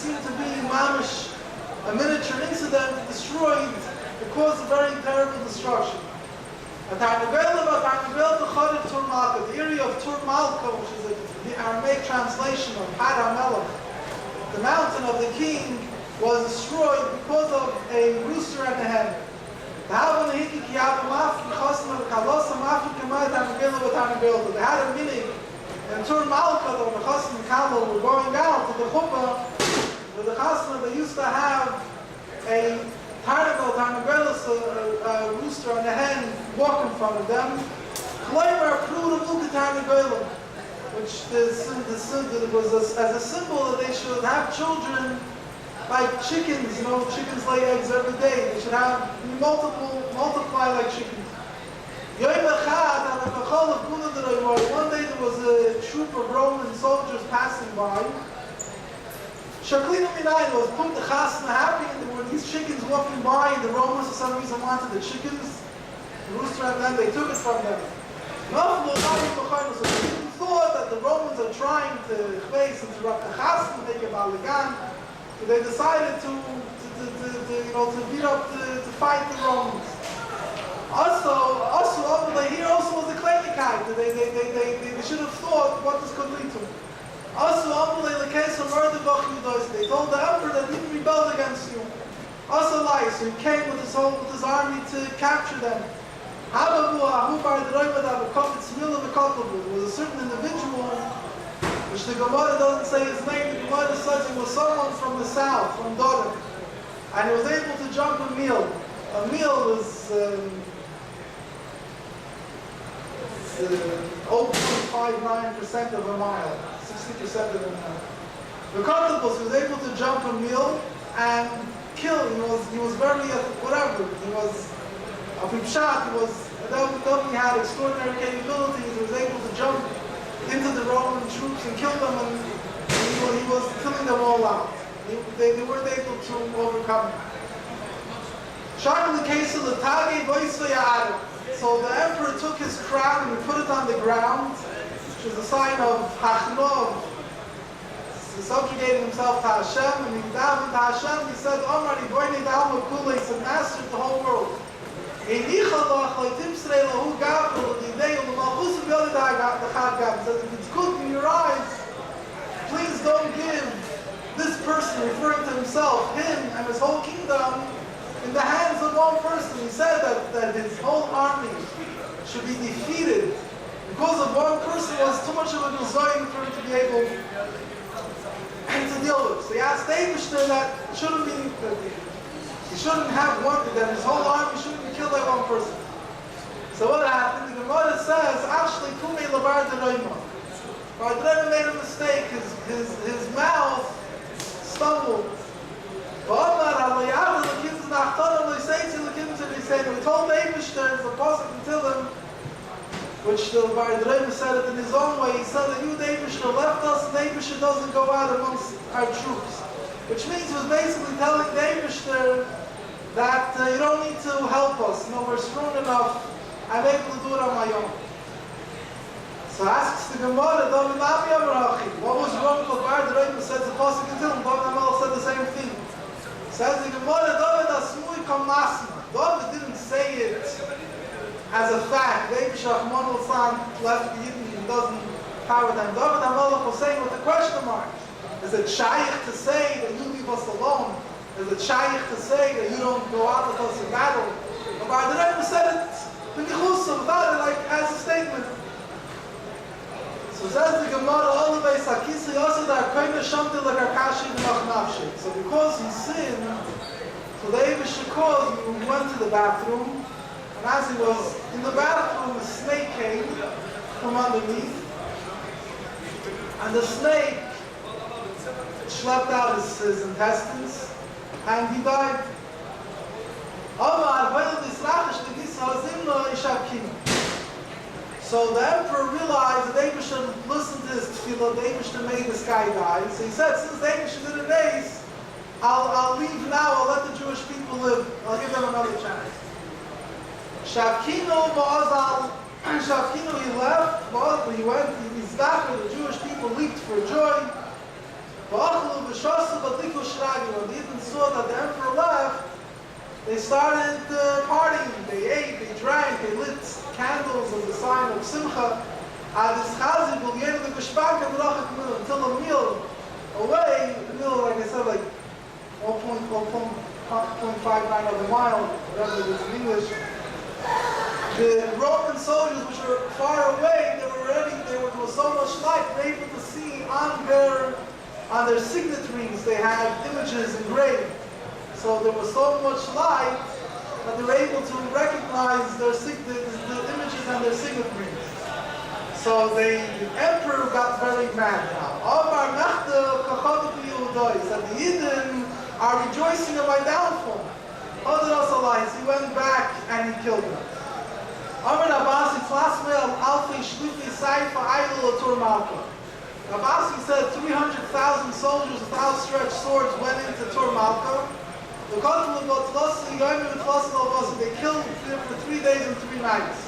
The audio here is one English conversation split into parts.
seemed to be mamish, a miniature incident, destroyed, it caused a very terrible destruction. The area of Tur Malka, which is the Aramaic translation of Had HaMelech, the mountain of the king, was destroyed because of a rooster and a hen. They had a meaning in Tur Malka that when the Chassan and Kamel were going out to the Chuppah, with the Chassan, they used to have a Tarnagelis, a rooster and a hen walk in front of them. Which was as a symbol that they should have children like chickens. You know, chickens lay eggs every day. They should have multiply like chickens. One day there was a troop of Roman soldiers passing by. Shaklina Minai was put the chasna happy, and there were these chickens walking by, and the Romans for some reason wanted the chickens, the rooster, and then they took it from them. So people thought that the Romans are trying to interrupt the chasna, make a balagan. So they decided to beat up, to fight the Romans. Also over here also was a kleinigkeit. They should have thought what this could lead to. Also, they told the emperor that he rebelled against you. Also lies, so he came with his army to capture them. There was a certain individual, which the Gemara doesn't say his name. The Gemara says he was someone from the south, from Dodon, and he was able to jump a mil. A mil is 0.59% of a mile. 60% of the mile. The Kontopus was able to jump a mil and kill. He was very, whatever. He was a pipshat. He had extraordinary capabilities. He was able to jump into the Roman troops and kill them, and he was killing them all out. They weren't able to overcome him. Shak in the case of the Tagi Boisvayad. So the emperor took his crown and he put it on the ground, which is a sign of Hachnov, subjugating himself to Hashem, and he davened to Hashem. He said, Omar, he said, master of the whole world. He said, if it's good in your eyes, please don't give this person, referring to himself, him and his whole kingdom, in the hands of one person. He said that his whole army should be defeated because of one person. Was too much of a design for him to be able to deal with. So he asked Eibishter that he shouldn't have one, that his whole army shouldn't be killed by one person. So what happened? The Gemara says, Ashley Kume Labar Deroima. Bardrema made a mistake. His mouth stumbled. We told the Eibishter, the Apostle can tell him, which the Bardrema said it in his own way. He said that you, the Eibishter, left us, and the Eibishter doesn't go out amongst our troops. Which means he was basically telling the Eibishter that you don't need to help us. We're strong enough. I'm able to do it on my own. So asks the Gemara, what was wrong with Bardrema? Says the Apostle can tell him. David said the same thing. Says the Gemara, David didn't say it as a fact. The Eibishter left the Gittin, he doesn't power them. David HaMelech was saying with a question mark. Is it shaykh to say that you leave us alone? Is it shaykh to say that you don't go out with us in battle? But Bardrema said it without it, like as a statement. So says the Gemara, so because he sinned, so the Eibishter caused, he went to the bathroom, and as he was in the bathroom, a snake came from underneath, and the snake schlepped out his intestines, and he died. So the emperor realized that Eibishter listened to his tefillah, the Eibishter made this guy die. So he said, since the Eibishter did an ace, I'll leave now, I'll let the Jewish people live. I'll give them another chance. Shavkino he left, he went, he's back, and the Jewish people leaped for joy. When the Yidden saw that the emperor left, they started partying. They ate, they drank, they lit candles as a sign of Simcha. Until a meal away, the meal, like I said, like 1.59 of a mile, whatever it is in English. The Roman soldiers, which were far away, there was so much light, they were able to see on their signet rings, they had images engraved. So there was so much light that they were able to recognize the images and their signet rings. So the emperor got very mad now. That the Yidden are rejoicing in my downfall. He went back and he killed them. Rabbi Abbasi said 300,000 soldiers with outstretched swords went into Tur Malka. They killed him for 3 days and 3 nights.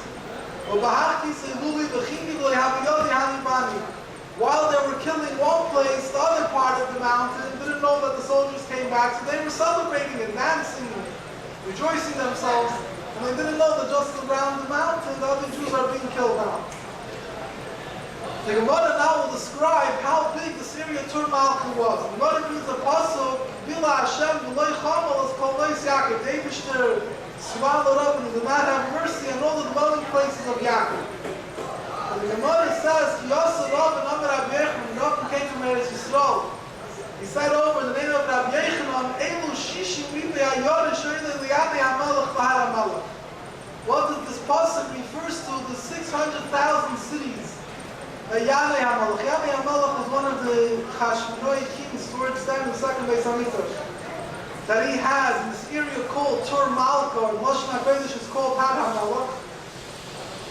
While they were killing one place, the other part of the mountain didn't know that the soldiers came back, so they were celebrating and dancing, rejoicing themselves, and they didn't know that just around the mountain, the other Jews are being killed now. The Gemara now will describe how big the Syria Tur Malka was. The Gemara brings the pasuk, Bila Hashem v'loi chamal as kol lois Yaakov. David swallowed up and did not have mercy on all the dwelling places of Yaakov. And the Gemara says, Ki Yosef Rav and Amar Rabbi Yochanan, Rav came from Eretz Yisrael. He said over the name of Rabbi Yochanan, Elu Shishim Ribe Ayor Shoyle Liyadei HaMelech V'Har HaMelech. What does this pasuk refers to? The 600,000 cities. Yadei HaMelech. Yadei HaMelech was one of the Hashmonoi kings towards them in the second Beis HaMikdash that he has in this area called Tur Malka, or Lashon HaKodesh is called Har HaMelech.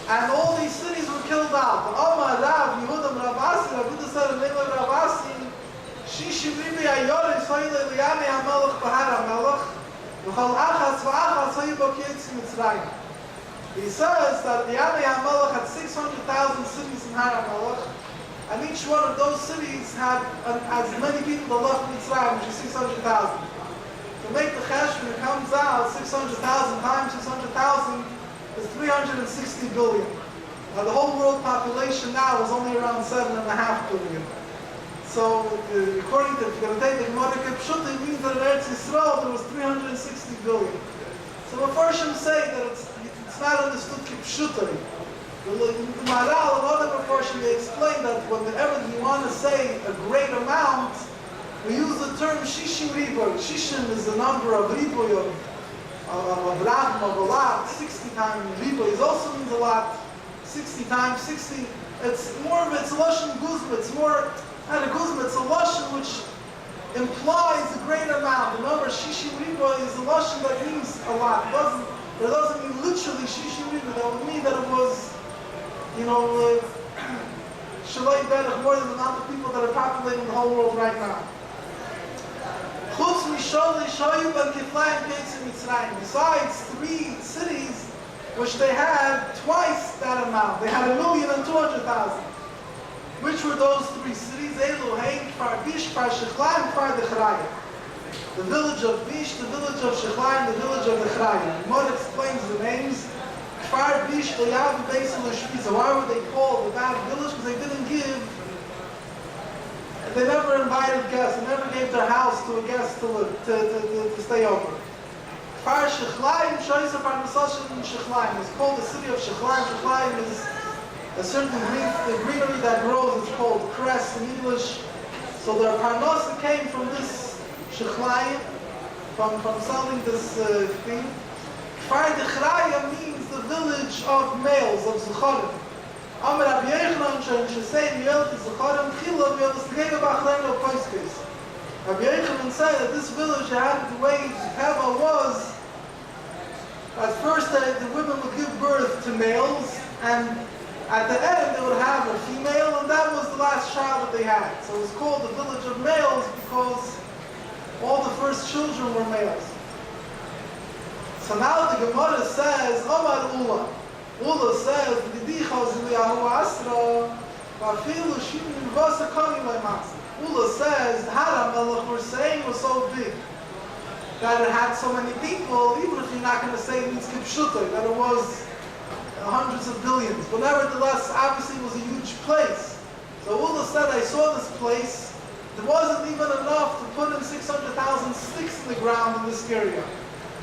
And all these cities were killed out. Omar Rav Yehuda Ravasi, Rav Yehuda said in the name of Ravasi, Shishim Ribi Ayorim Soyle Liyadei HaMelech V'Har HaMelech V'chol Achas V'Achas Soyibo Kietz Mitzrayim. He says that Yadei HaMelech had 600,000 cities in Har HaMelech, and each one of those cities had as many people that left Mitzrayim, which is 600,000. To make the cheshbon, it comes out 600,000 times 600,000 is 360 billion. Now the whole world population now is only around 7.5 billion. So according to, if you're going to take the Gemara Kipshut, it means that in Eretz Yisrael there was 360 billion. So the Mepharshim say that it's not understood Kipshutari. The Maharal and other Mepharshim, they explain that whenever you want to say a great amount, we use the term Shishim Riboy. Shishim is the number of Riboy, of Rahm, of a lot. 60 times Riboy also means a lot. 60 times 60. It's more of it's a Lashon Guzma. It's more, not a Guzma, it's a Lashon which implies a great amount. Remember, Shishim Riboy is a Lashon that means a lot. It doesn't mean literally Shishim Riboy. That would mean that it was, Shalai Berach, more than the amount of people that are populating the whole world right now. Besides 3 cities, which they had twice that amount. They had 1,200,000. Which were those 3 cities? Elohim, Kfar Bish, Kfar Shechlayim, Kfar Dechrayim. The village of Bish, the village of Shechlayim, the village of Dechrayim. Mod explains the names. Kfar Bish, Leyav, Beis, and Leshpiza. Why were they called the bad village? Because they didn't give. They never invited guests. They never gave their house to a guest to stay over. Kfar Shechlayim, Shoysa Parnasashin in Shechlayim. It's called the city of Shechlayim. Shechlayim is a certain greenery that grows. It's called cress in English. So their Parnasa came from this Shechlayim, from selling this thing. Kfar Dechrayim means the village of males, of Zecharim. Amar Rabbi Yochanan Shesei Miel Zecharim Chila V'Yavasgeva B'Achrein of Koiskes. Rabbi Yochanan said that this village had the way Heva was. At first, the women would give birth to males, and at the end they would have a female, and that was the last child that they had. So it was called the village of males because all the first children were males. So now the Gemara says, Omar Ula. Ula says, Ula says, Haram Melech, we're saying was so big that it had so many people, even if you're not going to say it means Kipshuta, that it was hundreds of billions. But nevertheless, obviously it was a huge place. So Ula said, I saw this place, there wasn't even enough to put in 600,000 sticks in the ground in this area.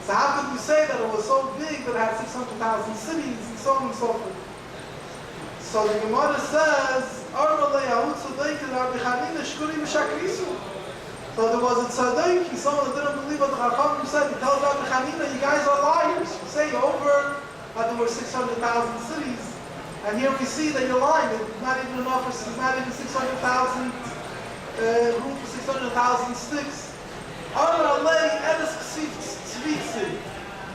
So how could you say that it was so big that it had 600,000 cities and so on and so forth? So the Gemara says, so there was a tzaddik, someone that didn't believe what the Chachamim said. He tells Rabbi Hanina, you guys are liars. You say over that there were 600,000 cities. And here we see that you're lying. It's not even enough for, not even 600,000 room for 600,000 sticks.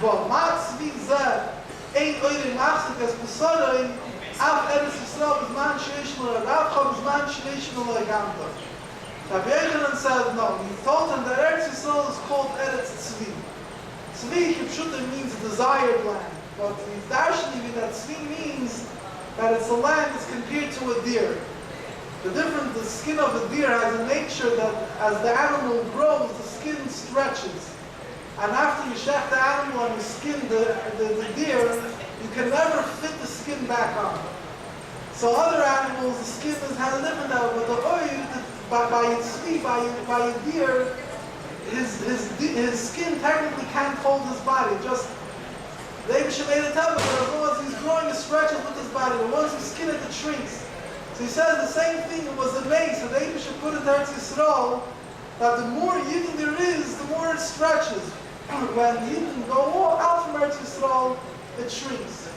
But mat tzvi zeh ein oire machzik as besorei af Eretz Yisrael b'zman sheish lo ragavcha b'zman sheish lo lagamta. Rabbi Yochanan said no. He told him that Eretz Yisrael is called Eretz Tzvi. Tzvi kipshuta means desired land, but he's darshaning that Tzvi means that it's a land that's compared to a deer. The skin of a deer has a nature that as the animal grows, the skin stretches. And after you shech the animal and you skin the deer, you can never fit the skin back on. So other animals, the skin has a different level, but the oil, by its feet, by a deer, his skin technically can't hold his body. Just the Eibush made it tell him, but as long as he's growing, it stretches with his body. But once you skin it, it shrinks. So he says the same thing was the mace, and the Eibush put it there to Yisrael, that the more Yidden there is, the more it stretches. When Yidden go out from Eretz Yisrael, it shrinks.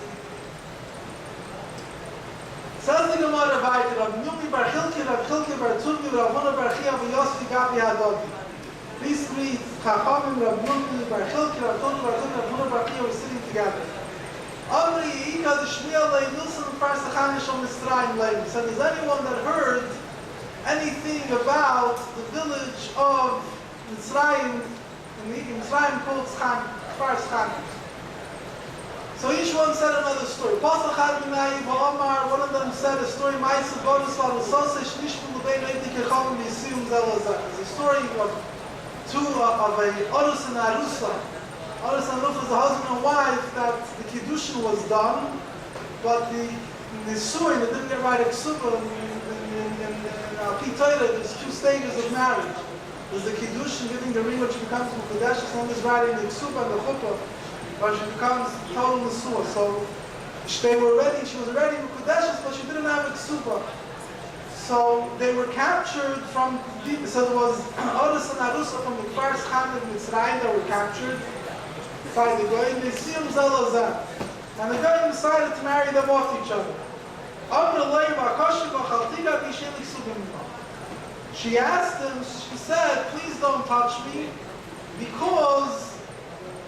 Says the Gemara weiter, Rav Yumi bar Chilki, Rav Chilki bar Tuvi, Rav Huna bar Chia, V'Yosfi Gabi Hadodi. These three Chachamim, Rav Yumi bar Chilki, Rav Tuvi, Rav Huna bar Chia were sitting together. Amri Yika the Shmiel Lei Nilson Fars Tachanish on Mitzrayim Lei. So does anyone that heard anything about the village of Mitzrayim, in Mitzrayim called Fars Tachanish? So each one said another story. One of them said a story. It's a story of two of a Orus and Arusa. Orus and Arusa is a husband and wife that the Kiddushin was done, but the Nisuin, they didn't get right at Ksuba. In Pitoira, there's two stages of marriage. There's the Kiddushin, giving the ring which becomes Mukadesh, as long as writing the Ksuba and the Chuppah, but she becomes total Nesua. So she was already Mukudeshes, but she didn't have a Ksuba. So they were captured from, so there was Orus and Arusa from the first Khan of Mitzrayim that were captured by the Goyim. They see him Zelazah. And the Goyim decided to marry them off each other. She asked him, she said, please don't touch me, because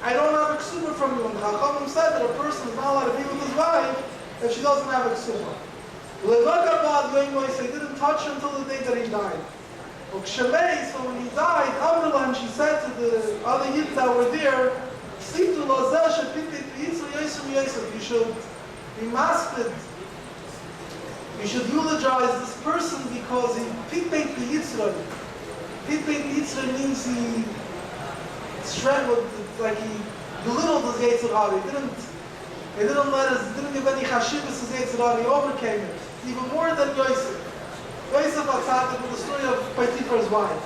I don't have a ksuba from you. And the Chachamim said that a person is not allowed to be with his wife if she doesn't have a ksuba. They didn't touch her until the day that he died. So when he died, she said to the other Yidden that were there, you should be masked. You should eulogize this person because he pitbeit the Yitzray. Pitbeit the Yitzray means he strangled, like he belittled his Yitzray. He didn't give any chashivas his Yitzray. He overcame it. Even more than Yosef. Yosef Atzadik with the story of Potiphar's wife.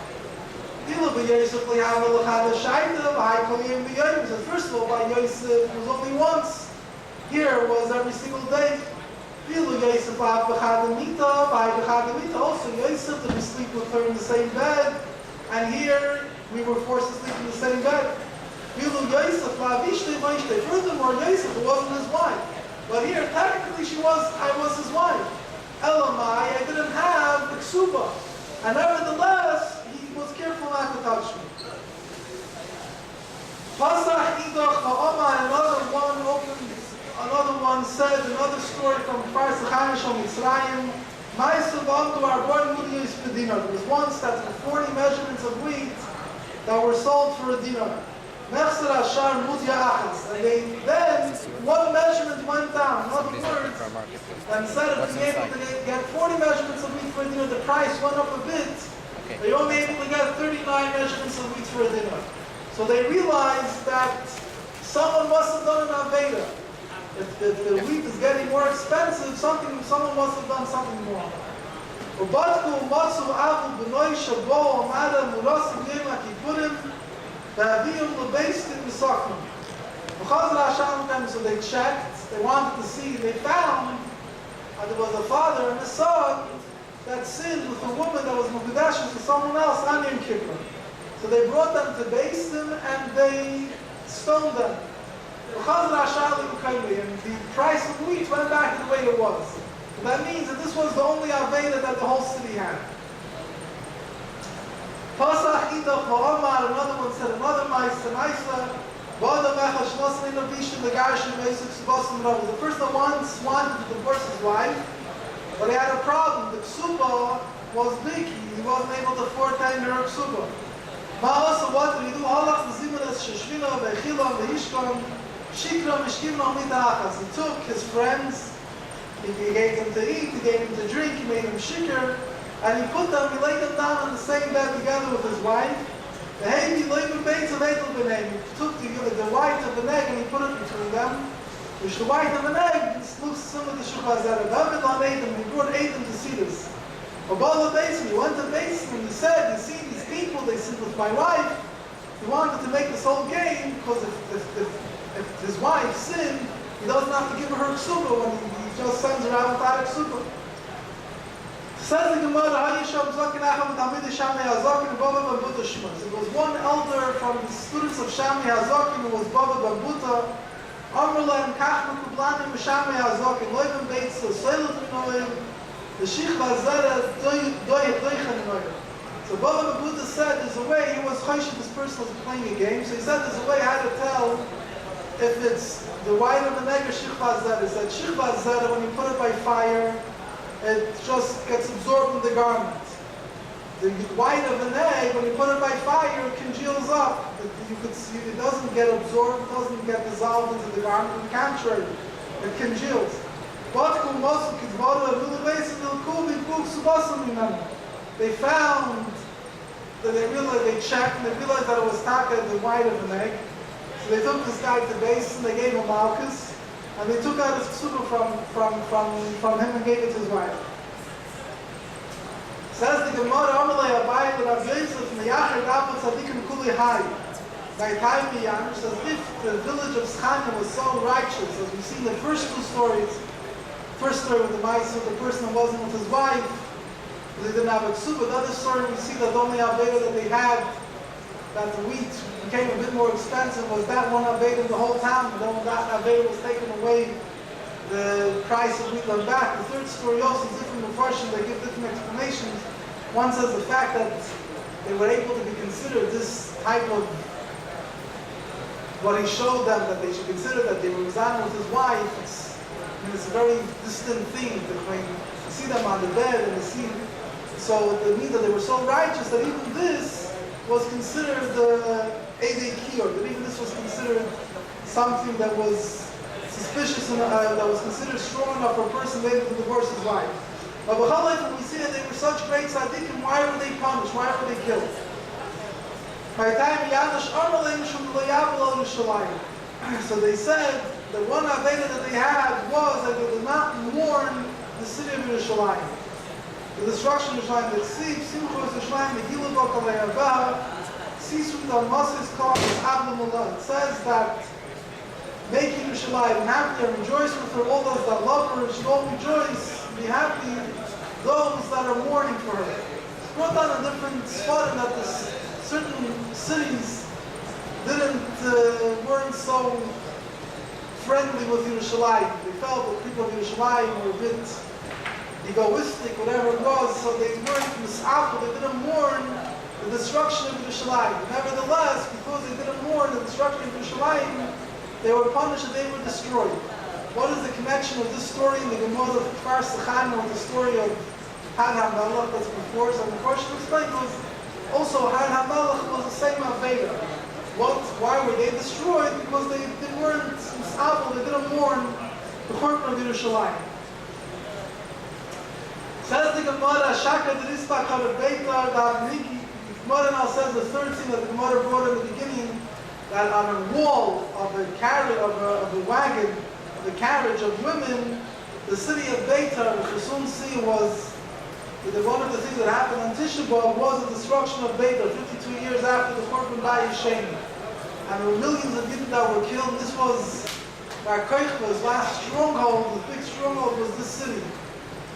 First of all, by Yosef it was only once. Here it was every single day. Also Yosef didn't sleep with her in the same bed, and here we were forced to sleep in the same bed. Furthermore, Yosef wasn't his wife, but here technically I was his wife. Elamai, I didn't have the ksuba, and nevertheless he was careful not to touch me. Another one said, another story from Fars Tachanish on Mitzrayim. There was once that for 40 measurements of wheat that were sold for a dinar. And then one measurement went down. In other words, instead of being able to get 40 measurements of wheat for a dinar, the price went up a bit. Okay. They only able to get 39 measurements of wheat for a dinner. So they realized that someone must have done an Aveda. If the wheat is getting more expensive, someone must have done something more. ובדקו ומצאו אבו בנוי שבו עמדה מורסים יום הכיפורים והביאום לבייס דין מסוכנים. Because Hashem, so they checked, they wanted to see, they found that there was a father and a son that sinned with a woman that was Mukadeshes to someone else on Yom Kippur. So they brought them to Beis Din and they stoned them. Because and the price of wheat went back to the way it was. So that means that this was the only Aveda that the whole city had. Pasach Idach V'Omar, another one said, another Maisa, the person once wanted to divorce his wife, but he had a problem. The ksuba was big. He wasn't able to afford 10 her ksuba. What did he do? He took his friends, he gave them to eat, he gave them to drink, he made them shikr, and he laid them down on the same bed together with his wife. He took the white of an egg and he put it between them. Which the white of an egg looks similar to Shubhazara. He brought Adam to see this. He went to Basin and he said, you see these people, they sit with my wife. He wanted to make this whole game because if his wife sinned, he doesn't have to give her ksuba when he just sends her out without a ksuba. Says the Gemara, it was one elder from the students of Shami Hazakin who was Baba Bambuta. Amrullah and Kachma Kublanim Shami Hazakin, Loivan Beitz, Soilat Minoim, the Sheikh Vazara Doichan Minoim. So Baba Bambuta said there's a way, he was Choshev, this person was playing a game, so he said there's a way how to tell if it's the white of the egg or Sheikh Vazara. He said Sheikh Vazara, when you put it by fire, it just gets absorbed in the garment. The white of an egg, when you put it by fire, it congeals up. You could see it doesn't get absorbed, it doesn't get dissolved into the garment. On the contrary, it congeals. They found that they checked, and they realized that it was taka, the white of an egg. So they took this guy to base and they gave him malchus. And they took out his ksuba from him and gave it to his wife. Says the Gemara, Amalei Abai, that Rabbi Yosef, Meyachir Rabbi Tzadikim Kuli Hai. By time Miyan, says if the village of Schania was so righteous, as we see in the first two stories, first story with the mice, with the person that wasn't with his wife, they didn't have a ksuba. The other story we see that the only Aveda that they had, that the wheat became a bit more expensive, was that one Aveda in the whole town. But then when that Aveda was taken away, the price of wheat went back. The third story also is different versions. They give different explanations. One says the fact that they were able to be considered this type of, what he showed them, that they should consider that they were Mizan with his wife. It's a very distant thing between, you see them on the bed and you see, so it means that they were so righteous that even this was considered Eidei Kior, that even this was considered something that was suspicious and that was considered strong enough for a person later to divorce his wife. But when we see that they were such great tzaddikim, why were they punished? Why were they killed? By the time so they said the one Aveda that they had was that they did not mourn the city of Yerushalayim. The destruction of Yerushalayim, the Simchos Yerushalayim, the Gilabok Alayavah, Sisut al-Masis called Abdullah. It says that make Yerushalayim happy and rejoice with her. All those that love her should all rejoice, be happy. Those that are mourning for her. It's brought down a different spot in that certain cities weren't so friendly with Yerushalayim. They felt that people of Yerushalayim were a bit egoistic, whatever it was, so they weren't mis'afel, they didn't mourn the destruction of Yerushalayim. Nevertheless, because they didn't mourn the destruction of Yerushalayim, they were punished and they were destroyed. What is the connection of this story in the Gemara of Kfar Sechana with the story of Han HaMelech that's before? So the question explained was also Han HaMelech was the same Aveda. Why were they destroyed? Because they weren't mis'afel, they didn't mourn the Churban of Yerushalayim. Says the Gemara, Shaka D'Rispa Kara Beitar, that Niki, Gemara now says the third thing that the Gemara brought in the beginning, that on a wall of the carriage, of the wagon, of the carriage of women, the city of Beitar, which we soon see was, one of the things that happened on Tisha was the destruction of Beitar, 52 years after the Churban Gemara. And there were millions of Gittin that were killed. This was where Koichva's last stronghold, the big stronghold was this city.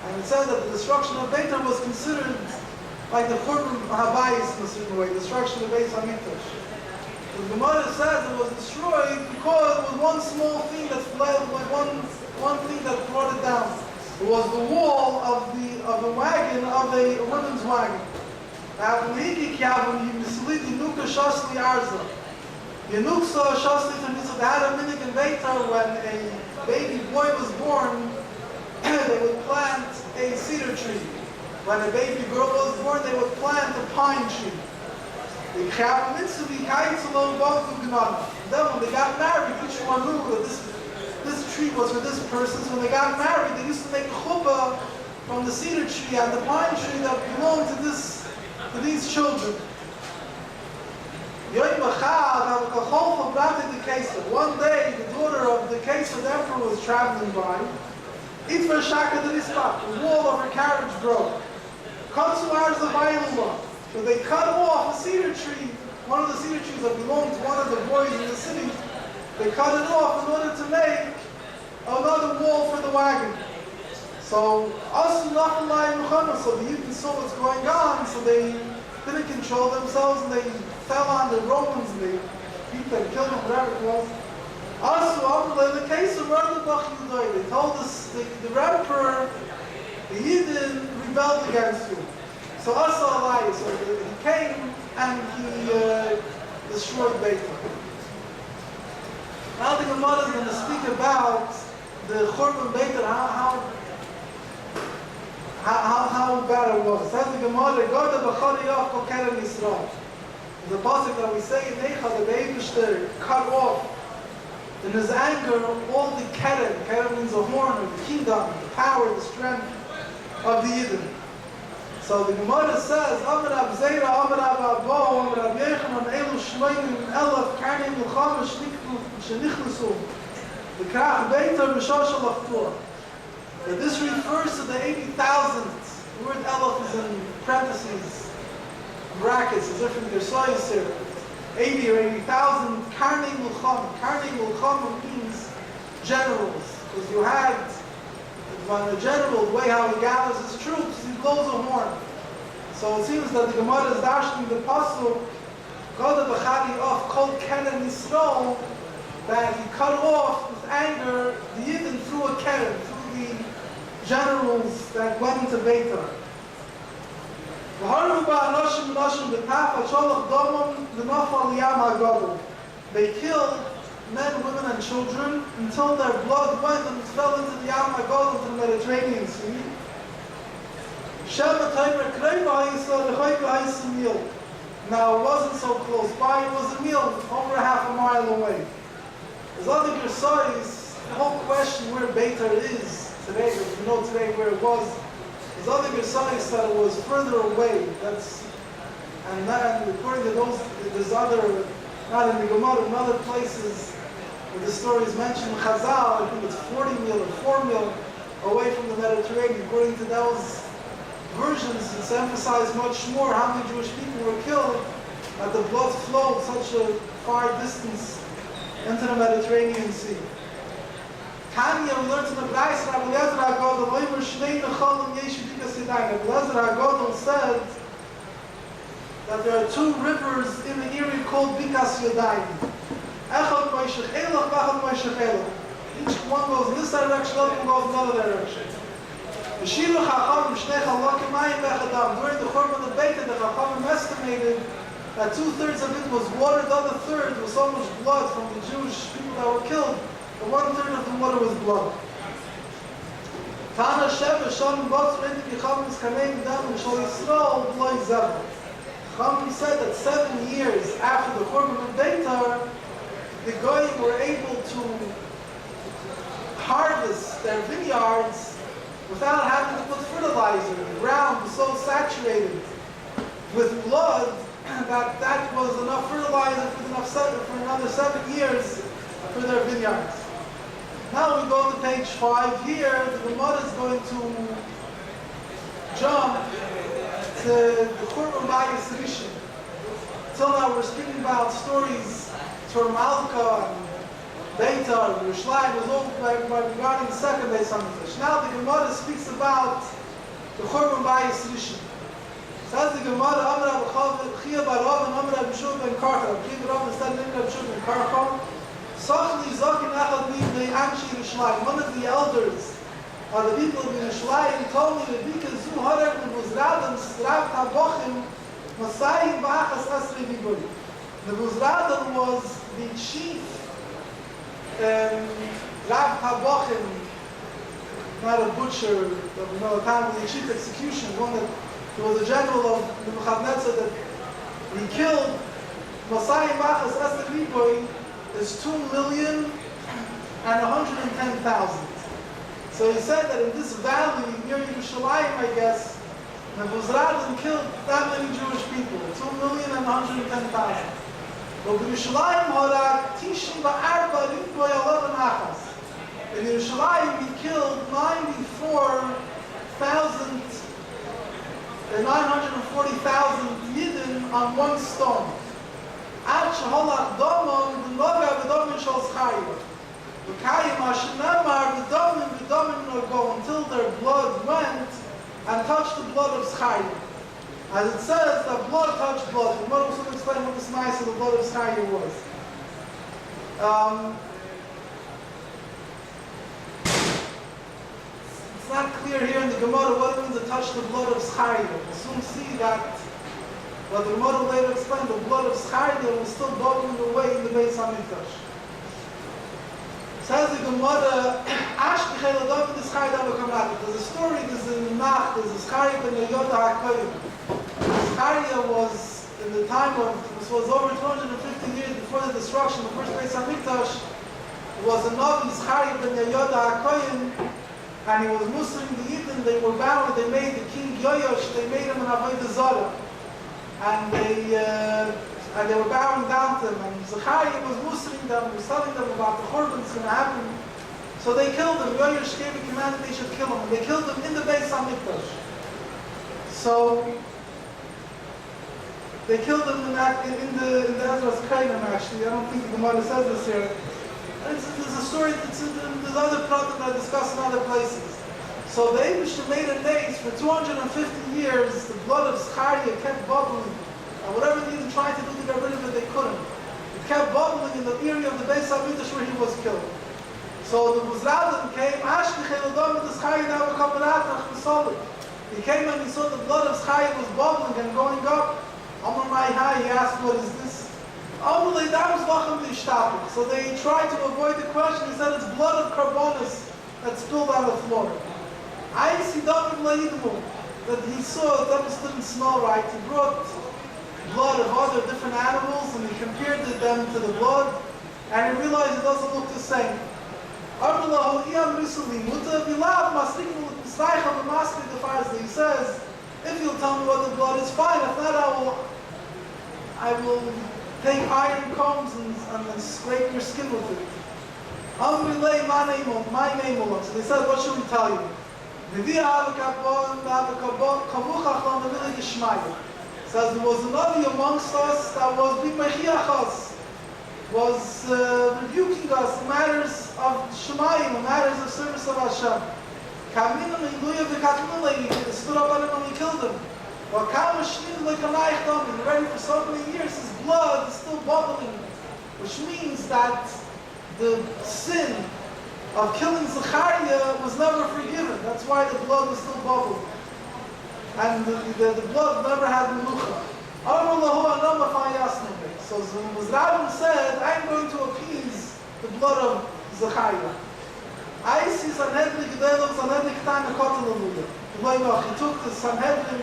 And it says that the destruction of Beitar was considered like the Churban Habayis in a certain way, the destruction of Beis HaMikdash. The Gemara says it was destroyed because it was one small thing that one thing that brought it down. It was the wall of the wagon, of a woman's wagon. Now, they had a minhag in Beitar when a baby boy was born, they would plant a cedar tree. When a baby girl was born, they would plant a pine tree. Then when they got married, each one knew that this tree was for this person. So when they got married, they used to make a chuppah from the cedar tree and the pine tree that belonged to these children. One day, the daughter of the Kesar, the emperor, was traveling by. The wall of her carriage broke. So they cut off a cedar tree, one of the cedar trees that belonged to one of the boys in the city. They cut it off in order to make another wall for the wagon. So the Yidden saw what's going on, so they didn't control themselves and they fell on the Romans and they beat them, killed them, whatever it was. Also, the case of they told us the emperor, the Yidden rebelled against you. So so he came and he destroyed Beitar. Now the Gemara is going to speak about the Churban Beitar, how bad it was. Says the Gemara, God the B'chari Kol Keren Yisrael. The pasuk that we say in Eicha, the Eibishter cut off in his anger all the Keren. Keren means a horn, or the kingdom, the power, the strength of the Yidden. So the Gemara says, Amar Rab Zera, Amar Rab Abbo, Amar Rab Yechanan, Elu Shloimim, Elef, Karnim, Milchama, Shenichlusu, the Krach Beitar, B'Shosh Alachtor. That this refers to the 80,000. The word Elef is in parentheses, brackets, as if in their size here. 80 or 80,000, Karnim Milchama. Karnim Milchama means generals, because you had when a general, the way how he gathers his troops, he blows a horn. So it seems that the Gemara is dashing the pasuk, God the B'chari off Kol Keren Yisrael, that he cut off with anger the Yidden through a Keren, through the generals that went into Beitar. They killed men, women, and children until their blood went and fell into the Yam HaGadol, into the Mediterranean Sea. Now it wasn't so close by, it was a meal over half a mile away. As other Gersois, the whole question where Beitar is today, if you know today where it was, as other Gersois said it was further away. And according to those, there's other, not in the Gemara, in other places, where the story is mentioned, Chazal, I think it's 40 mil or 4 mil away from the Mediterranean. According to those versions, it's emphasized much more how many Jewish people were killed, that the blood flowed such a far distance into the Mediterranean Sea. Tanya, we learned in the Brais, Rabbi Eliezer HaGadol, Oimer Shnei Necholim Yeshu Dikas Yadayim. Rabbi Eliezer HaGadol said that there are two rivers in the area called Bikas Yadayim. Echad Moishech Elach, Echad Moishech Elach. Each one goes in this direction, the other one goes in another direction. During the Churban of Beitar, the Chachamim estimated that 2/3 of it was water, the other third was so much blood from the Jewish people that were killed, that 1/3 of the water was blood. Tana Sheva Shalom Zirkind Chachamim said that 7 years after the Churban of Beitar, the Goyim were able to harvest their vineyards without having to put fertilizer. The ground was so saturated with blood that was enough fertilizer for another 7 years for their vineyards. Now we go to page 5 here. The Gemara is going to jump to the Churban Gemara. Till now we're speaking about stories, Malka and Beitar, Yerushalayim was all regarding the second Beis Hamikdash. Now the Gemara speaks about the Churban Gemara. Says the Gemara, Amr Rabbi Chia bar Rav and Amr Rabbi Sholom ben Karcha. Chia bar Rav and said Rabbi Sholom ben Karcha. Sachli Zakin Echad Mibnei Anshi Yerushalayim. One of the elders of the people of Yerushalayim told me that because Zu Harek Nebuzradan Strav Tabochim Masayim Ba'achas Asri Biburi. Nebuzradan was the chief Rav Tabochim, not a butcher, but the chief execution, one that he was a general of the Nebuchadnezzar that he killed. Masayim Ba'achas Asri Biburi is 2,110,000. So he said that in this valley near Yerushalayim, I guess, Nebuzradan killed that many Jewish people, 2,110,000. But Yerushalayim harag Tisha ba'arba riboy 11 achas. In Yerushalayim he killed 940,000 Yidden on one stone. Ad sheholach domon v'noga v'domin shel Zchariah. V'kayim hashenamar v'domin nogo, until their blood went and touched the blood of Zchariah. As it says, that blood touched blood. The Gemara will explain what this nice of the blood of Zchariah was. It's not clear here in the Gemara what it means to touch the blood of Zchariah. We'll soon see that. But the Gemara will later explain the blood of Zchariah was still bubbling away in the Beis Hamikdash. Says the Gemara, there's a story, there's a Nach, there's a Zchariah ben Yoda HaKoyim. Zchariah was, in the time of, this was over 250 years before the destruction of the first Beis Hamikdash, it was a Navi, Zchariah ben Yoda HaKoyim, and he was Muslim the Gittin. They were bound, they made the king Yoyosh, they made him an Avodah Zarah. And they were bowing down to him, and Zechariah was mustering them, was telling them about the Churban that's going to happen. So they killed him. Yoyesh gave a command that they should kill him, and they killed him in the Beis Hamikdash. So they killed him in the Ezra's Kainim, actually. I don't think the Gemara says this here. There's a story, there's other problems that I discuss in other places. So the Eibishter made a nace for 250 years. The blood of Zechariah kept bubbling. And whatever they even tried to do to get rid of it, they couldn't. It kept bubbling in the area of the Beis Hamikdash where he was killed. So the Muzradim came, he came and he saw the blood of Zechariah was bubbling and going up. He asked, what is this? So they tried to avoid the question. He said, it's blood of Karbonis that spilled on the floor. I see that he saw that didn't smell right. He brought blood of other different animals and he compared them to the blood, and he realized it doesn't look the same. He says, if you'll tell me what the blood is, fine. If not, I will take iron combs and scrape your skin with it. My name alone. So they said, what should we tell you? Says there was another amongst us that was b'mechiachos, was rebuking us in matters of Shemayim, matters of service of Hashem. He stood up on him and he killed him. Already for so many years, his blood is still bubbling, which means that the sin of killing Zechariah was never forgiven. That's why the blood was still bubbling. And the blood never had melucha. So Muzradim said, I'm going to appease the blood of Zechariah. I see Sanhedrin Gedelim, Sanhedrin K'tana Kotel. He took the Sanhedrin,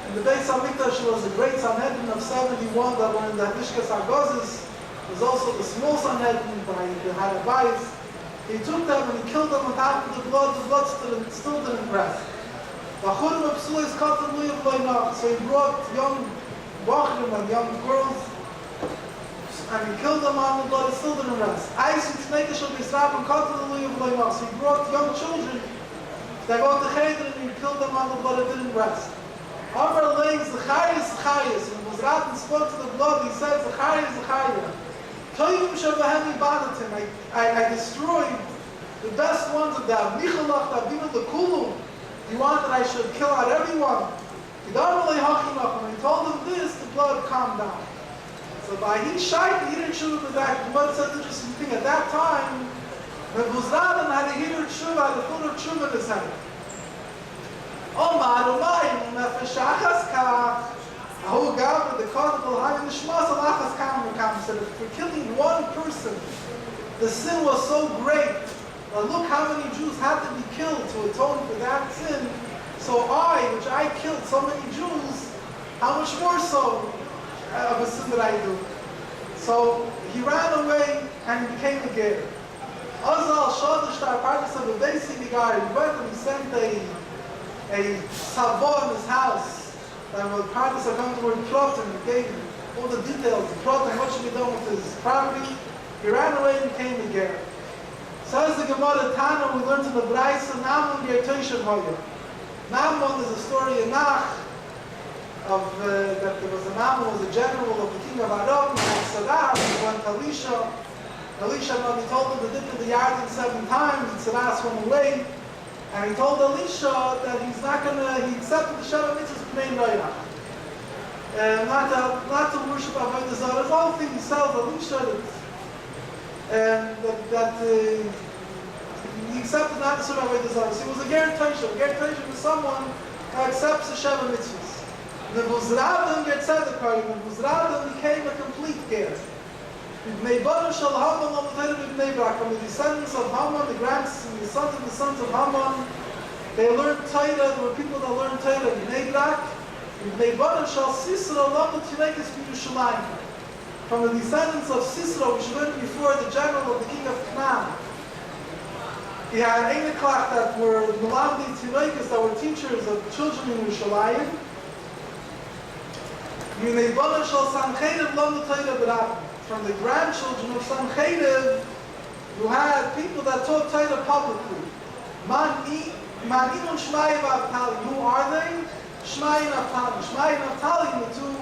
and the Beis Hamikdash was a great Sanhedrin of 71 that were in the Hadishkas Agozis. There's also the small Sanhedrin by the Harabais. He took them and he killed them on top of the blood still didn't rest. So he brought young bachrim and young girls and he killed them on the blood, it still didn't rest. So he brought young children that go to Cheder and he killed them on the blood, it didn't rest. Over legs, Zacharias, when Mosrat spoke to the blood, he said, Zacharias. I destroyed the best ones of them. He wanted that I should kill out everyone. When he told them this, the blood calmed down. So by he didn't shoot with that. The blood said the interesting thing. At that time, the Buzradan had a hidur tshuva, had a full of tshuva in his hand. Said if for killing one person, the sin was so great. Look how many Jews had to be killed to atone for that sin. So which I killed so many Jews, how much more so of a sin that I do? So he ran away and he became a ger. Azal Shadish Partis of a basic guy, he went and he sent a savo in his house that was Partis of come to word plot and he gave him all the details, the plot and what should be done with his property. He ran away and became a ger. Says the Gemara Tana, we learned in the Braisa, Namun Ger Toshav Hoya. Namun is a story in Nach of that there was a Namun was a general of the king of Aram, and Saras, he went to Elisha. Elisha told him to dip in the Yarden 7 times, and Saras went away. And he told Elisha that he's not going to, he accepted the Sheva Mitzvahs B'nei Noyach. Not to worship Avodah Zarah. There's all things he sells Elisha that he accepted not to serve Avodah Zarah. So he was a ger Toshav. A ger Toshav is someone who accepts the Sheva Mitzvahs. The Buzradan ger Tzedekah, the Buzradan became a complete ger. From the descendants of Haman, the grandsons, the sons of Haman, they learned Torah. There were people that learned Torah in Bnei Brak. From the descendants of Sisera, which went before the general of the king of Canaan. He had Einiklach that were Melandi Tzilekes, that were teachers of children in Yerushalayim. From the grandchildren of Sancheriv, you had people that taught Torah publicly. Maninun Shmai V'Avtali. Who are they? Shmai and Avtali. Shmai and Avtali, the two,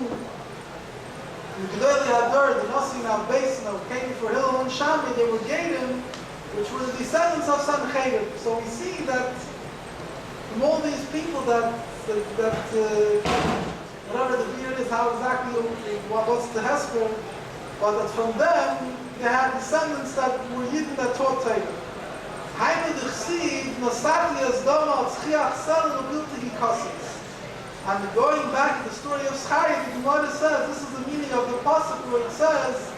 the Gedolei Hador, the Nossi and Beis, who came before Hillel and Shammai, they were Gedim, which were the descendants of Sancheriv. So we see that from all these people that whatever the period is, how exactly, what's the Hesper, but that from them, they had descendants that were Yidden that taught Torah. And going back to the story of Schari, the Gemara says, this is the meaning of the pasuk where it says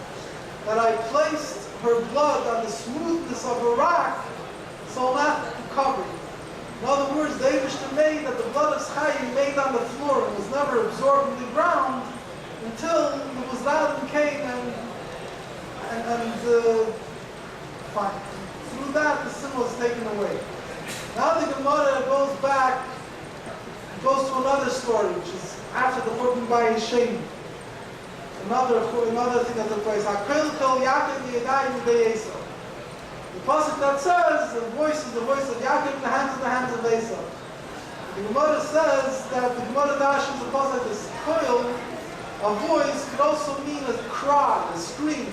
that I placed her blood on the smoothness of her rock, so not to cover it. In other words, the Eibishter made that the blood of Schari made on the floor and was never absorbed in the ground until the Buzradan came and fine. Through that, the sin was taken away. Now the Gemara goes to another story, which is after the Churban by Hashem. Another thing that took place. The pasuk that says the voice is the voice of Yaakov in the hands of Esau. The Gemara says that the Gemara dashes the pasuk this koil. A voice could also mean a cry, a scream.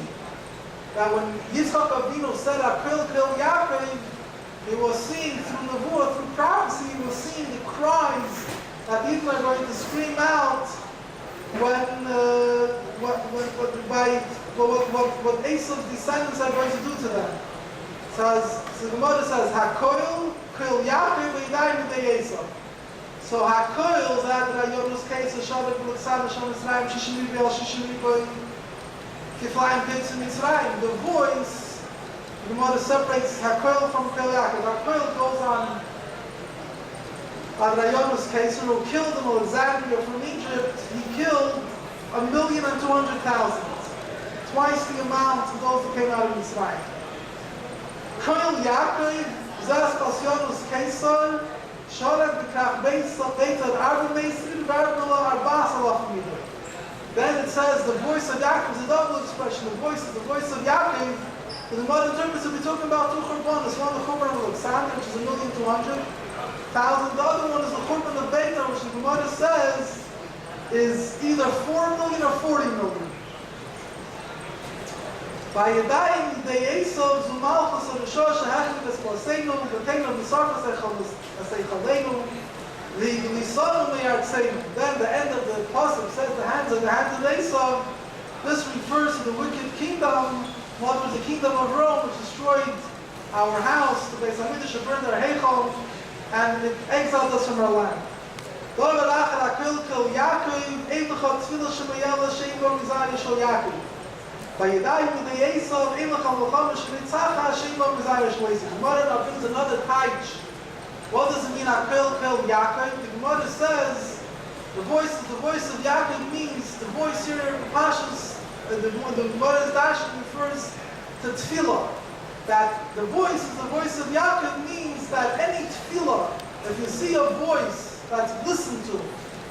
That when Yitzchak Avinu said Akel Kel Yaakov, he was seeing through Nevuah, through prophecy, he was seeing the cries that people are going to scream out what Esau's descendants are going to do to them. So the Gemara says, Hakoil Kel Yaakov V'Yidayim B'nei Esau. So Hakoil is that Yonus case of Shabbat B'Leksav Shom Mitzrayim Shishim Yibel Shishim Yibel Kiflayim Pitz in Mitzrayim. The voice, the Gemara separates Hakoil from Kel Yaakov. Hakoil goes on Yonus case who killed in Alexandria from Egypt. He killed 1,200,000, twice the amount of those that came out of Mitzrayim. V'koil Yaakov, Zas Pasyanus Kesar, Sholem B'krach Beitan Arba Meisrin, V'arbala Arbas Alaf Midah. Then it says the voice of Yaakov is a double expression. The voice of Yaakov. The modern interprets we're talking about two Churbanos. One, the Churban of Alexander, which is 1,200,000. The other one is the Churban of Beitar, which the Gemara says is either 4 million or 40 million. By Yadayim, the Esau, Zumalchus, and the Shosh, Hachim, the Splasenu, the Tainum, the Sarfas, the Seichalenu, the Lisonu, the Artsenu. Then the end of the Pasuk says the hands of Esau. This refers to the wicked kingdom, what was the kingdom of Rome, which destroyed our house. The Beis Hamikdash burned our Heichal, and it exiled us from our land. David Achar Akil Yaakov, Eivachot Tfilah Shemayela Sheimba Mizari Shal Yaakov. By Yadayim with the Esav, Eivachot Mulchama Shemitzacha Sheimba Mizari Shal Esav. Gemara now brings another taich. What does it mean Akil Yaakov? The Gemara says the voice of Yaakov means the voice here in Pashas. The Gemara's Darshan refers to Tfilah. That the voice of Yaakov means that any Tfilah, if you see a voice that's listened to,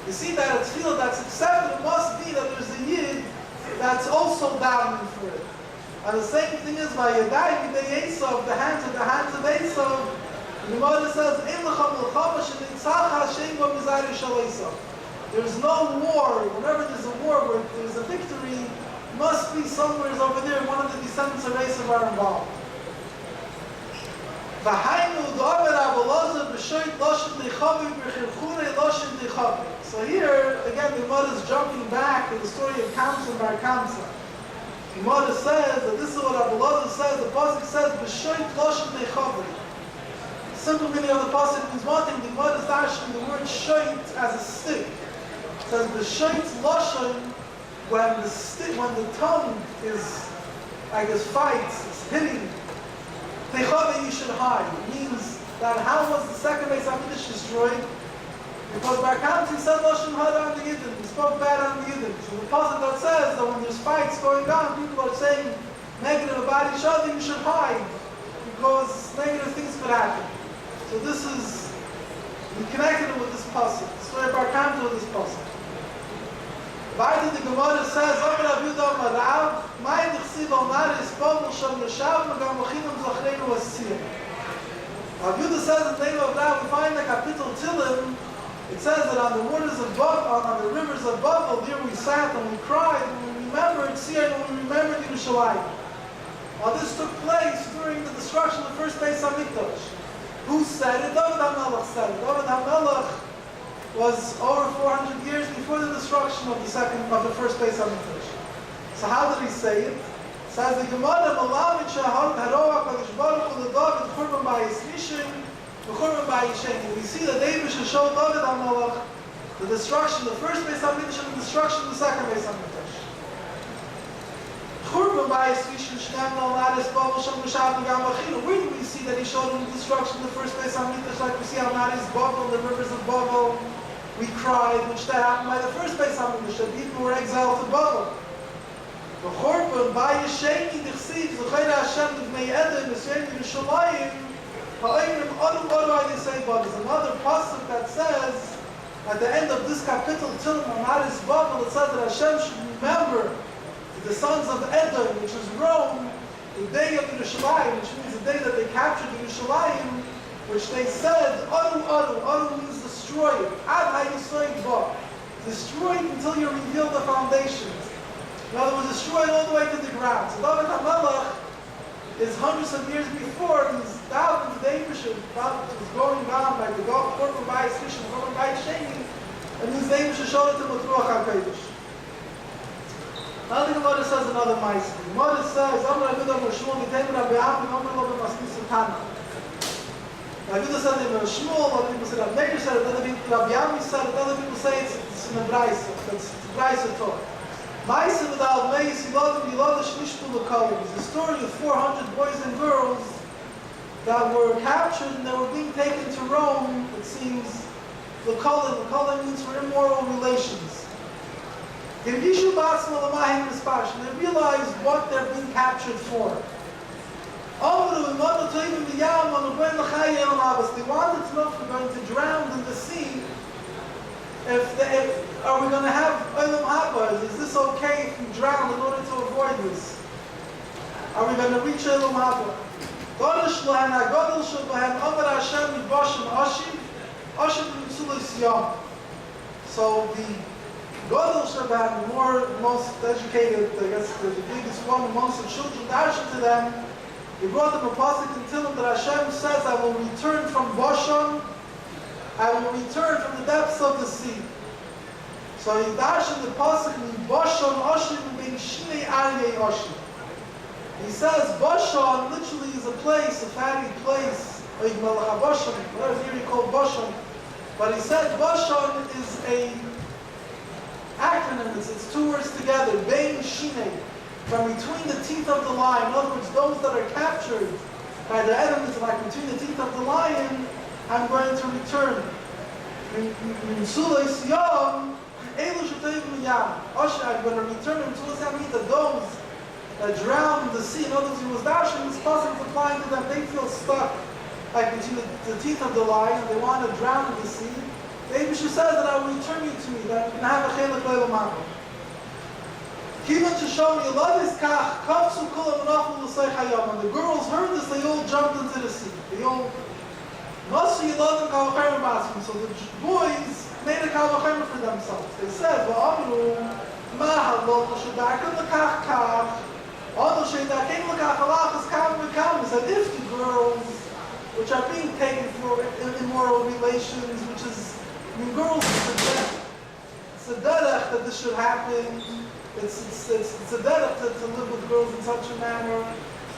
you see that a Tfilah that's accepted, it must be that there's a Yid that's also davening for it. And the same thing is by Yadayim, the Esav, the hands of Esav. The Gemara says, there's no war. Whenever there's a war, where there's a victory, must be somewhere over there. One of the descendants of Esav are involved. So here, again, the Gemara is jumping back to the story of Kamsa Bar Kamsa. The Gemara says that this is what Rabbi Sholom says. The Pasuk says, B'shoit loshin dechavri. Simple meaning of the Pasuk means one thing. The Gemara is dashing the word shoit as a stick. It says, B'shoit loshin, when the tongue is, fights, it's hitting, you should hide. It means that how was the second Beis Hamikdash destroyed? Because Bar Kamsa said Lashon Hara on the Gittin. He spoke bad on the Gittin. So the pasuk that says that when there's fights going on, people are saying negative about each other, you should hide. Because negative things could happen. So this is, we connected it with this pasuk. The story of Bar Kamsa with this pasuk. Weiter the Gemara says, Rabbi Sholom says in the name of God, we find the Kapitel Tilim, it says that on the waters of Babel, on the rivers of Babel, there we sat and we cried, and we remembered Tzir, and we remembered Yerushalayim. Now this took place during the destruction of the first Beis Hamikdash. Who said it? David HaMelech said it. David HaMelech was over 400 years before the destruction of the first Beis Hamikdash. So how did he say it? It says the Gemara, Malavit Shahar Haroah Kadosh Baruch Hu David Churban Bayis Rishon, Churban Bayis Sheni. We see that David should show David HaMelech the destruction, the first Beis Hamikdash, and the destruction of the second Beis Hamikdash. Churban Bayis Rishon Shneim Lo Laris Bavel Shom Mishav Gam Achinu. Where do we see that he showed him the destruction of the first Beis Hamikdash, like we see on Laris Bavel, the rivers of Bavel? We cried, which that happened by the first Beis Hamikdash, that people were exiled to Bavel. The Churban Bayis Sheni Dichsiv Zechayra Hashem Livnei Edom Yisrael Yerushalayim Ha'ayim Adu Adu Ayisei Bavel. There's another pasuk that says at the end of this kapitel Tilim on Haris Bavel, it says that Hashem should remember the sons of Edom, which is Rome, the day of Yerushalayim, which means the day that they captured Yerushalayim, which they said Adu Adu. Adu means destroy it. Ad Hayisei Bavel. Destroy it until you reveal the foundations. In other words, destroyed all the way to the ground. So David HaMelech is hundreds of years before he's down in the Abishim, was going down like the Churban Bayis Rishon, Churban Bayis Sheni, and his Abishim showed it to him with Ruach HaKodesh. Now the Gemara says another ma'aseh. The Gemara says, Amar Rabbi Shmuel Gittin Rabbi Amram Amar Lo B'Masnis Tana. Rabbi said in Shmuel, other people say Rabbi Meir said it, other people Rabbi Ami said it, other people say it's in the Braisa, it's the Braisa Torah. Ma'aseh without Meis, Yiladim Shnishpu L'Kolim. It's the story of 400 boys and girls that were captured and they were being taken to Rome, it seems. L'Kolim. L'Kolim means for immoral relations. They realized what they're being captured for. They wanted to know if we're going to drown in the sea. Are we going to have Olam Haba? Is this okay if we drown in order to avoid this? Are we going to reach Olam Haba? So the Gadol Shabbat, the most educated, I guess the biggest one amongst the children, darshan to them, he brought them a pasuk in Tehillim that Hashem says, I will return from Bashan, I will return from the depths of the sea. So he darshan the pasuk in Bashan, Ashim, being Shnei Aryeh Ashim. He says Bashan literally is a place, a fatty place, whatever here he called Bashan. But he said Bashan is a acronym, it's two words together, Bein Shinei, from between the teeth of the lion. In other words, those that are captured by the enemies, like between the teeth of the lion, I'm going to return. I'm going to return him to that those that drown in the sea. In other words, he was dashing, this person is applying to them, they feel stuck, like between the teeth of the lion, they want to drown in the sea. The Eibusher says that I will return you to me, that you can have a chelik le'olam haba. Kivan to show me, love is kach, kafsu kulam rafu l'say hayam. When the girls heard this, they all jumped into the sea. They all, masu yiladim kavachayim baskim. So the boys made a kavachayim for themselves. They said, va'amru, ma halot l'shadakim l'kach kach, adu shadakim l'kach halachas kam v'kam. He said, if the girls, which are being taken for immoral relations, which is, girls, it's a derech that this should happen. It's a derech to live with girls in such a manner.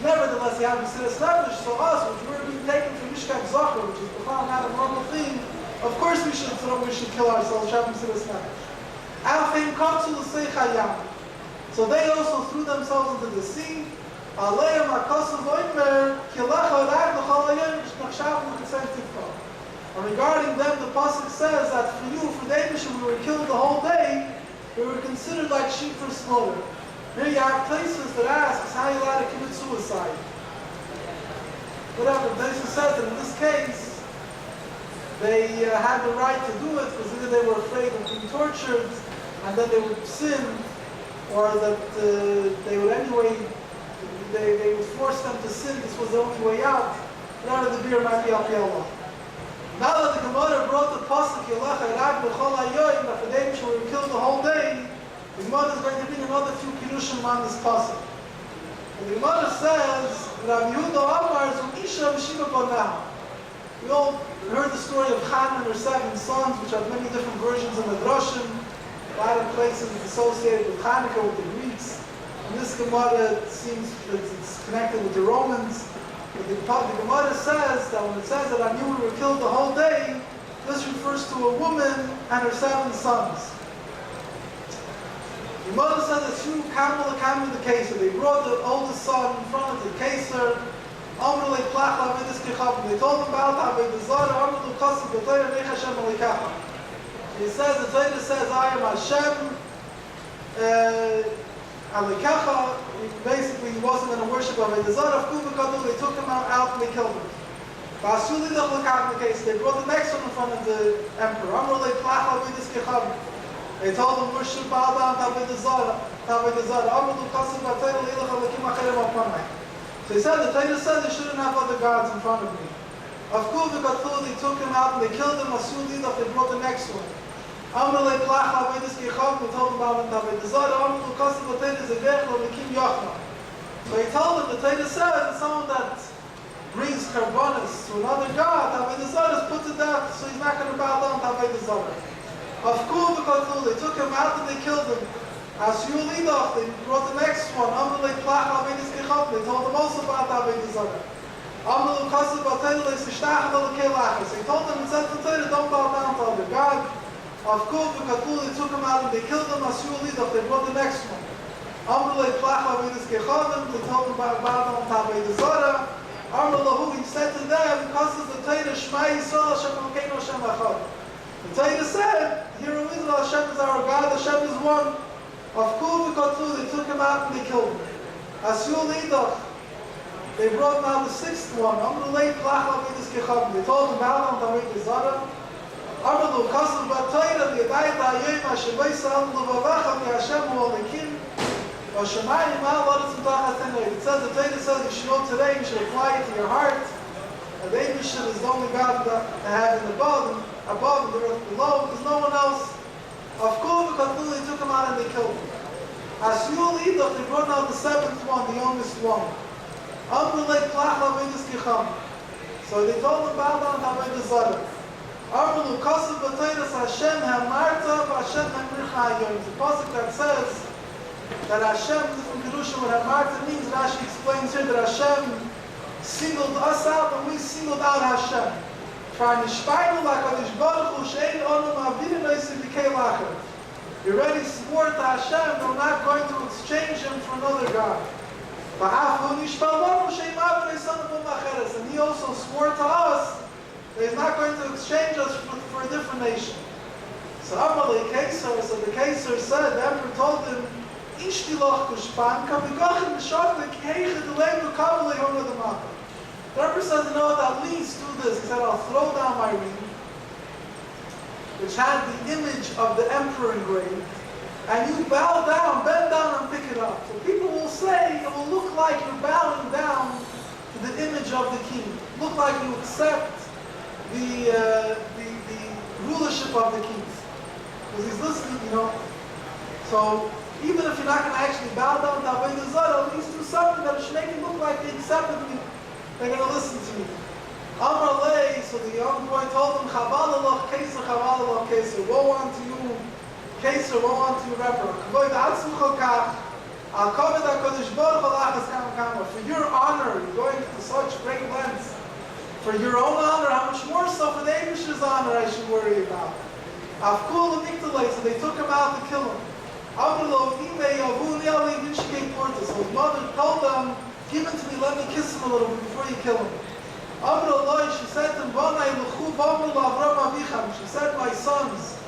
Nevertheless, you have to sit established. So us, which we're being taken for mishkat zachar, which is not a normal thing, of course we should kill ourselves. So they also threw themselves into the sea. And regarding them, the pasuk says that for you, for the Eibusher, we were killed the whole day. We were considered like sheep for slaughter. Here you have places that ask, how are you allowed to commit suicide? Whatever, Tisha says that in this case, they had the right to do it because either they were afraid of being tortured, and then they would sin, or that they would anyway, they would force them to sin. This was the only way out. None of the beer might be al pi Allah. Now that the Gemara brought the pasuk Yelacha Rag B'chol Hayoyim, that for the Eibusher we were killed the whole day, the Gemara is going to bring another few kiddushim on this pasuk. And the Gemara says, Rabbi Yehuda Amar Zumisha V'Shiva Banah. We all heard the story of Chana and her 7 sons, which have many different versions in the Drashim. A lot of places associated with Hanukkah, with the Greeks. And this Gemara seems that it's connected with the Romans. But the Gemara says that when it says that I knew we were killed the whole day, this refers to a woman and her 7 sons. The Gemara says that through Kamal the Keser, they brought the oldest son in front of the Keser. They told him about he says, the Torah says, I am Hashem. Alikacha, basically he wasn't going to worship Avodah Zarah. They took him out and they killed him. They brought the next one in front of the emperor. They told him worship Ba'adam Avodah Zarah. So he said, the Torah said they shouldn't have other gods in front of me. They took him out and they killed him. They brought the next one. They told him about Avodah Zarah. So he told them, the Torah said, someone that brings karbanis to another god, Avodah Zarah is put to death, so he's not going to bow down to Avodah Zarah. They took him out and they killed him. They brought the next one. They told him also about Avodah Zarah. So he told them and said to the Torah, don't bow down to other god. They took him out and they killed him. They brought the next one. They told him about Avodah Zarah. He said to them, because of the Torah, Shema Yisrael, Hashem Elokeinu, Hashem Echad. The Torah said, Hear O Israel, Hashem is our God, Hashem is one. They took him out and they killed him. They brought now the sixth one. They told him, bow down to Avodah Zarah. Amalu Kasav B'Torah V'Yadayta Hayom Asher V'Yisrael L'Vavacha V'Hashem Hu Alekim V'Shamayim Ha'La'aretz V'Tachat Enei. It says, the Torah says, you should know today, you should apply it to your heart. And the Eibishter is the only God that heaven above and the earth below. There's no one else. Of course, they took him out and they killed him. As Yul Idach, they brought out the seventh one, the youngest one. So they told him, bow down to Avodah Zarah. The pasuk that says that Hashem from Kedusha with Hamarta means, Rashi explains here that Hashem singled us out and we singled out Hashem. We already swore to Hashem that we're not going to exchange him for another God. And he also swore to us that he's not going to exchange us for a different nation. So the Kesar said, the emperor told him, the emperor says, you know what, at least do this. He said, I'll throw down my ring, which had the image of the emperor engraved, and you bow down, bend down and pick it up. So people will say, it will look like you're bowing down to the image of the king. Look like you accept the rulership of the kings. Because he's listening, you know. So even if you're not going to actually bow down to Avodah Zarah, at least do something that should make it look like they accepted me. They're going to listen to me. Amar lei, so the young boy told him, Chavalaloch Keser, Chavalaloch Keser. Woe unto you, Keser, woe unto you, Emperor. For your honor, you're going to such great lengths. For your own honor, how much more so for the Eibishter's honor I should worry about. So they took him out to kill him. So his mother told them, give him to me, let me kiss him a little bit before you kill him. She said to him, she said, my sons,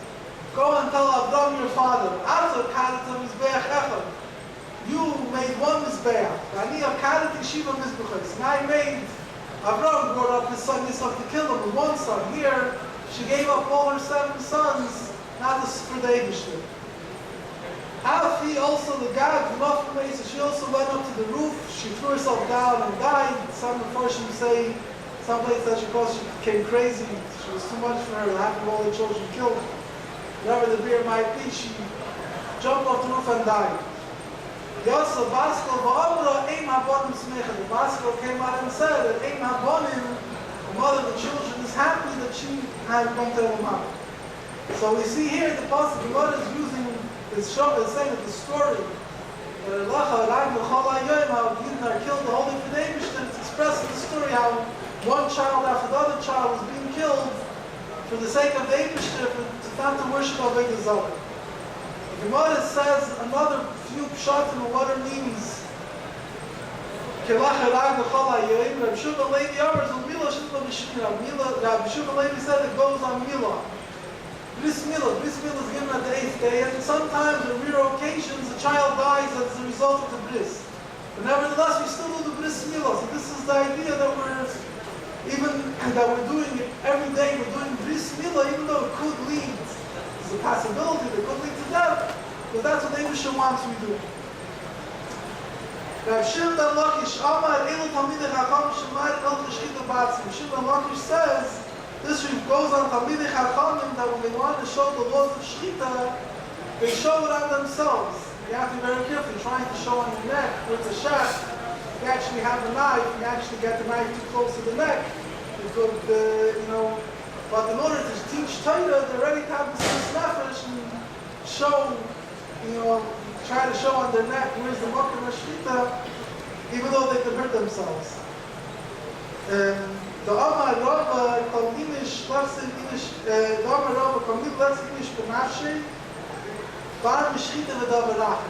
go and tell Avram your father, you made one mizbeach, and I made Avram brought up his son Yisrael to kill him with one son. Here, she gave up all her 7 sons, not for the Eibishter. Halfi also the God, so she also went up to the roof, she threw herself down and died. Some unfortunately say, some place that she became crazy, she was too much for her, having all the children killed. Whatever the beer might be, she jumped off the roof and died. The Baskel came out and said that the mother of the children, is happy that she had gone to Elamah. So we see here the Pasuk, the mother is using this show, is saying that the story that how Gittin are killed, the holy for the Eibishter, it's expressing the story how one child after the other child was being killed for the sake of the Eibishter, not to worship Avodah Zarah. The Gemara says another few pshatim of what it means. Rabbi Sholom Zirkind said it goes on Milah. Bris Milah is given at the 8th day, and sometimes on rare occasions a child dies as a result of the bris. But nevertheless, we still do the Bris Milah. So this is the idea that we're doing it every day. We're doing Bris Milah, even though it could lead. There's a possibility that it could lead to death, but that's what the Eibishter wants we do. Rabbi Sholom Zirkind says, this goes on Talmidei Chachamim, that when they want to show the laws of Shechita, they show it on themselves. You have to be very careful. You're trying to show on your neck where it's a shaft. You actually have a knife. You actually get the knife too close to the neck. You could, but in order to teach Torah, they already have the sense nefesh and show, try to show on their neck where's the makom of Shechita, even though they could hurt themselves. The Amar Rabba called Inish, the Amar Rabba called Inish Benafshe, Bar Mishchita V'Davar.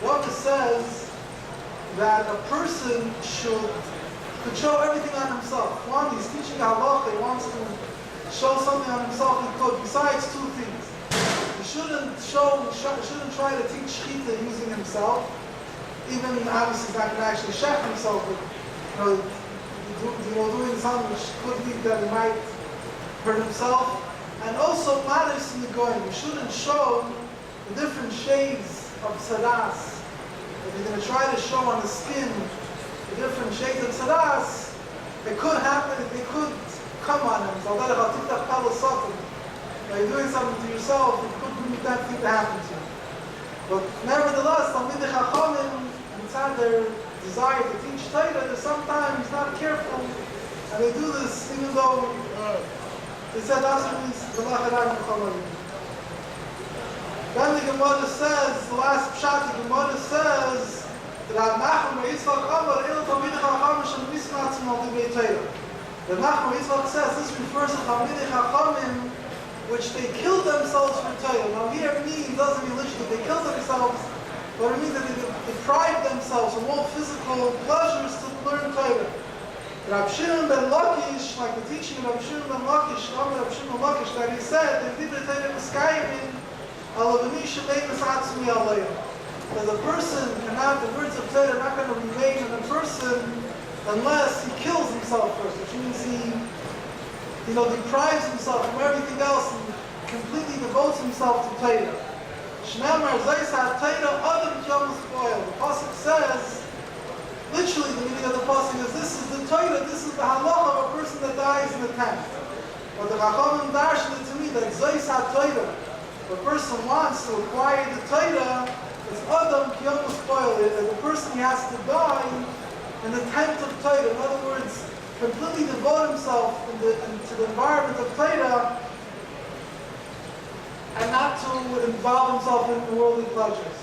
Rabba says that a person could show everything on himself. One, he's teaching halacha, he wants to show something on himself, he could. Besides 2 things. He shouldn't try to teach Shechita using himself. Even obviously he's not going to actually shech himself, but doing something which could lead that he might hurt himself. And also, matters in the going. You shouldn't show the different shades of tzadas. If you're going to try to show on the skin the different shades of tzadas, it could happen, they could come on him. So you're doing something to yourself, it could bring that thing to happen to you. But nevertheless, Talmidei Chachamim, inside their desire to teach Torah, they're sometimes not careful, and they do this even though they said that's what means the Lachadar Mechamarim. Then the Gemara says, the last pshat, the Gemara says that Rab Nachman bar Yitzchak Amar El Talmidei Chachamim Shem Nismatzim Al Dibei Torah. Rab Nachman bar Yitzchak says this refers to Talmidei Chachamim which they killed themselves for Torah. Now here doesn't mean literally they killed themselves, but it means that they deprived themselves from all physical pleasures to learn Torah. Rabbi Sholom ben Lakish, like the teaching of Rabbi Sholom ben Lakish, that he said, that the person cannot, the words of Torah are not going to remain in a person unless he kills himself first, which means he deprives himself from everything else and completely devotes himself to Torah. Shnamar Zaysat Torah Adam Yom Spoil. The pasuk says, literally the meaning of the pasuk is, this is the Torah, this is the halacha of a person that dies in the tent. But the Chachamim darshan it to me that Zaysat Torah, if a person wants to acquire the Torah, it's Adam Yom Spoil. The person he has to die in the tent of Torah. In other words, completely devote himself into the environment of Torah and not to involve himself in worldly pleasures.